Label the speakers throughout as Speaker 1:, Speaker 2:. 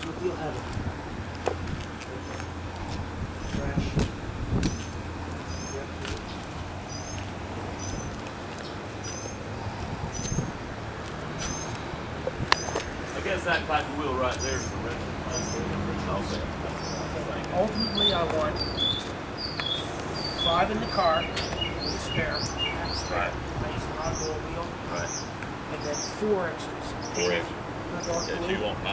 Speaker 1: what you'll have it. Fresh.
Speaker 2: I guess that type of wheel right there is the original.
Speaker 1: Ultimately, I want 5 in the car with a spare.
Speaker 2: Right.
Speaker 1: Nice non-roll wheel.
Speaker 2: Right.
Speaker 1: And then 4 extras.
Speaker 2: 4 extras.
Speaker 1: Dark
Speaker 2: Yes,
Speaker 1: blue.
Speaker 2: you want 9.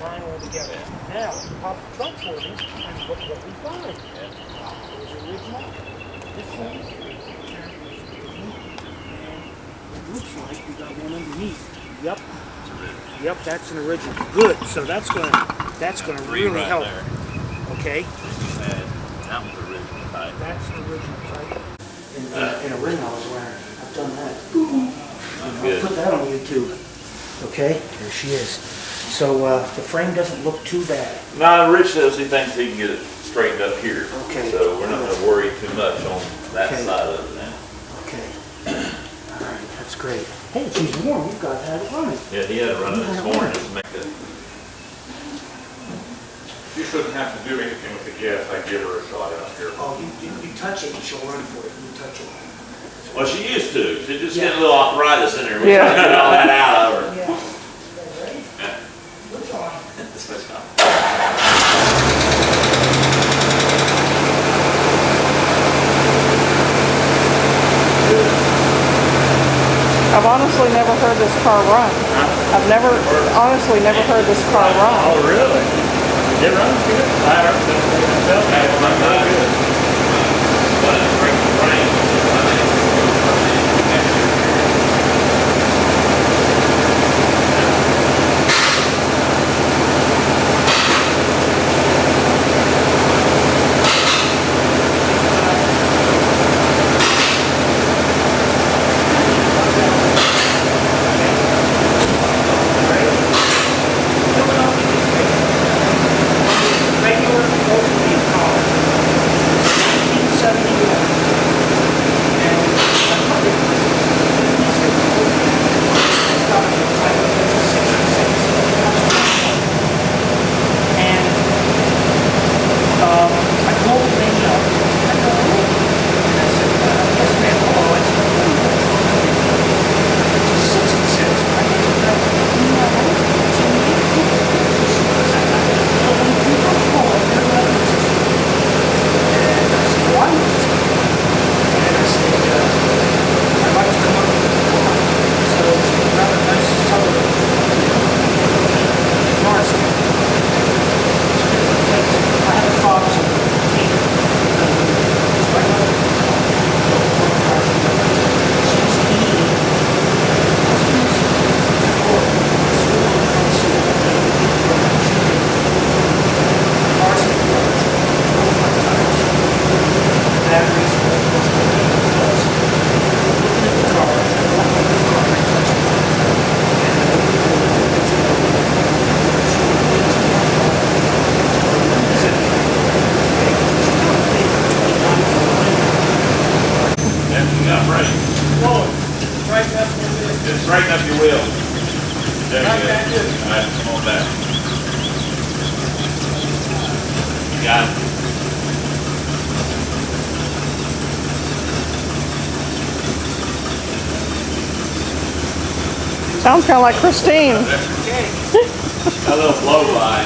Speaker 1: 9 altogether.
Speaker 2: Yeah.
Speaker 1: Now, pop the trunk for me, and what we find.
Speaker 2: Yeah.
Speaker 1: There's original. This one. And it looks like we got one underneath. Yep. Yep, that's an original. Good. So that's gonna really help.
Speaker 2: There.
Speaker 1: Okay.
Speaker 2: That one's original type.
Speaker 1: That's an original type. In a ring I was wearing. I've done that.
Speaker 2: Good.
Speaker 1: I'll put that on YouTube. Okay, there she is. So the frame doesn't look too bad.
Speaker 2: No, Rich says he thinks he can get it straightened up here.
Speaker 1: Okay.
Speaker 2: So we're not going to worry too much on that
Speaker 1: Okay.
Speaker 2: side of it now.
Speaker 1: Okay. All right, that's great. Hey, she's warm. You've got to have it running.
Speaker 2: Yeah, he had to run it this morning just to make it.
Speaker 3: You shouldn't have to do anything with the gas. I give her a shot out here.
Speaker 1: Oh, you touch it and she'll run for it. You touch it.
Speaker 2: Well, she used to. She just
Speaker 1: Yeah.
Speaker 2: get a little arthritis in her. We
Speaker 4: Yeah.
Speaker 2: try to get all that out of her.
Speaker 1: Yeah. You guys ready?
Speaker 2: Yeah.
Speaker 1: Switch on.
Speaker 2: Switch on.
Speaker 4: I've honestly never heard this car run. I've honestly never heard this car run.
Speaker 3: Oh, really? It runs good. I heard that myself. It's not that good.
Speaker 2: But it brings the rain. Just straighten up your wheel. There you go. All right, come on back. You got it.
Speaker 4: Sounds kind of like Christine.
Speaker 2: A little blow by.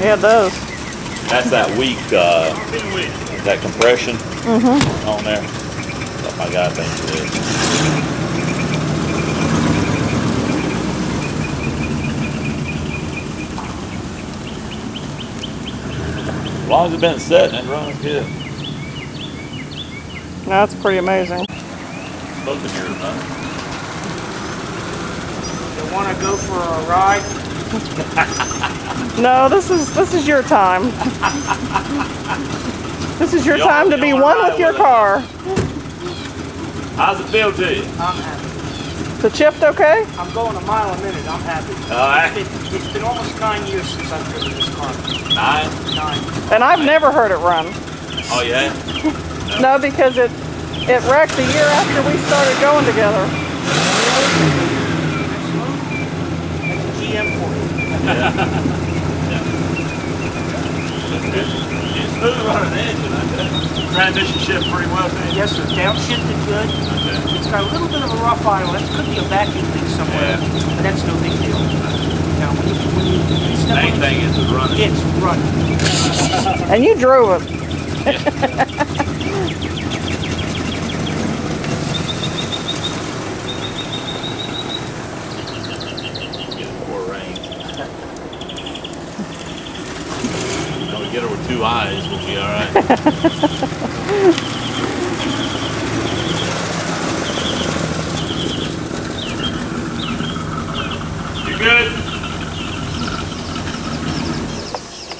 Speaker 4: Yeah, it does.
Speaker 2: That's that weak, that compression on there. Oh my God, thank you. As long as it's been setting, it runs good.
Speaker 4: That's pretty amazing.
Speaker 2: Both of yours, huh?
Speaker 1: You want to go for a ride?
Speaker 4: No, this is your time. This is your time to be one with your car.
Speaker 2: How's it feel to you?
Speaker 1: I'm happy.
Speaker 4: The shift okay?
Speaker 1: I'm going a mile a minute. I'm happy.
Speaker 2: All right.
Speaker 1: It's been almost 9 years since I've driven this car.
Speaker 2: 9?
Speaker 1: 9.
Speaker 4: And I've never heard it run.
Speaker 2: Oh yeah?
Speaker 4: No, because It wrecked the year after we started going together.
Speaker 1: That's GM for you.
Speaker 3: It's smooth running engine. Transmission shift pretty well, man.
Speaker 1: Yes, sir. Downshifted good. It's got a little bit of a rough idle. That could be a vacuum leak somewhere, but that's no big deal. Now, when you step
Speaker 3: Main
Speaker 1: on
Speaker 3: thing is it's running.
Speaker 1: it's running.
Speaker 4: And you drove it.
Speaker 3: Get more rain. Now we get her with 2 eyes, we'll be all right.